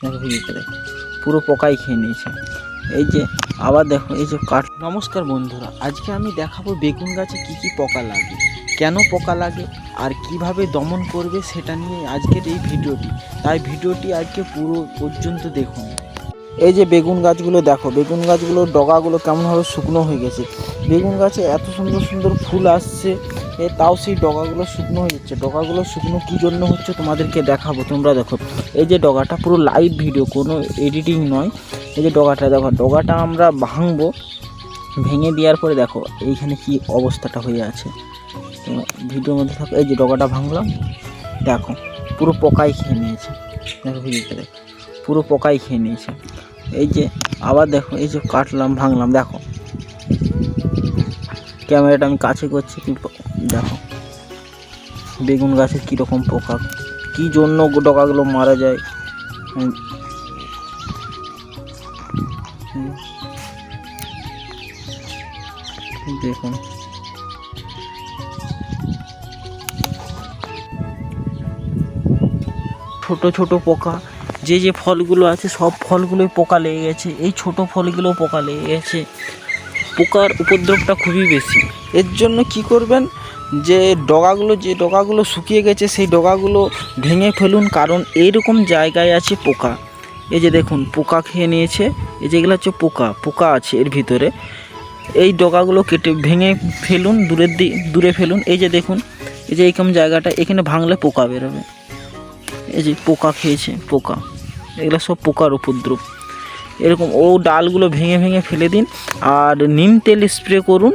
দেখো ভিতরে পুরো পোকাই খেয়ে নিয়েছে। এই যে আবার দেখো এই যে কাঠ। নমস্কার বন্ধুরা, আজকে আমি দেখাবো বেগুন গাছে কি কি পোকা লাগে, কেন পোকা লাগে আর কিভাবে দমন করবে সেটা নিয়ে আজকের এই ভিডিওটি। তাই ভিডিওটি আজকে পুরো পর্যন্ত দেখুন। এই যে বেগুন গাছগুলো দেখো, বেগুন গাছগুলোর ডগাগুলো কেমনভাবে শুকনো হয়ে গেছে। বেগুন গাছে এত সুন্দর সুন্দর ফুল আসছে, তাও সেই ডগাগুলো শুকনো হয়ে যাচ্ছে। ডগাগুলো শুকনো কী জন্য হচ্ছে তোমাদেরকে দেখাবো, তোমরা দেখো। এই যে ডগাটা পুরো লাইভ ভিডিও, কোনো এডিটিং নয়। এই যে ডগাটা দেখো, ডগাটা আমরা ভাঙবো, ভেঙে দেওয়ার পরে দেখো এইখানে কি অবস্থাটা হয়ে আছে। ভিডিওর মধ্যে থাকো। এই যে ডগাটা ভাঙলাম, দেখো পুরো পোকাই খেয়ে নিয়েছে। দেখো ভিডিওতে দেখো, পুরো পোকাই খেয়ে নিয়েছে। এই যে আবার দেখো, এই যে কাটলাম ভাঙলাম, দেখো ক্যামেরাটা আমি কাছে করছি, কি দেখো বেগুন গাছের কীরকম পোকা, কী জন্য ডগাগুলো মারা যায়। দেখুন ছোট ছোট পোকা, যে যে ফলগুলো আছে সব ফলগুলোই পোকা লেগে গেছে। এই ছোট ফলগুলোও পোকা লেগে গেছে। পোকার উপদ্রবটা খুবই বেশি। এর জন্য কি করবেন, যে ডগাগুলো শুকিয়ে গেছে সেই ডগাগুলো ভেঙে ফেলুন, কারণ এইরকম জায়গায় আছে পোকা। এই যে দেখুন পোকা খেয়ে নিয়েছে। এই যেগুলো হচ্ছে পোকা আছে এর ভিতরে। এই ডগাগুলো কেটে ভেঙে ফেলুন, দূরে ফেলুন। এই যে দেখুন, এই যে এইরকম জায়গাটা, এখানে ভাঙলে পোকা বেরোবে। এই যে পোকা খেয়েছে, পোকা, এগুলো সব পোকার উপদ্রব। এরকম ডালগুলো ভেঙে ভেঙে ফেলে দিন, আর নিম তেল স্প্রে করুন।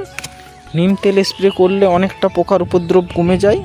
নিম তেল স্প্রে করলে অনেকটা পোকার উপদ্রব কমে যায়।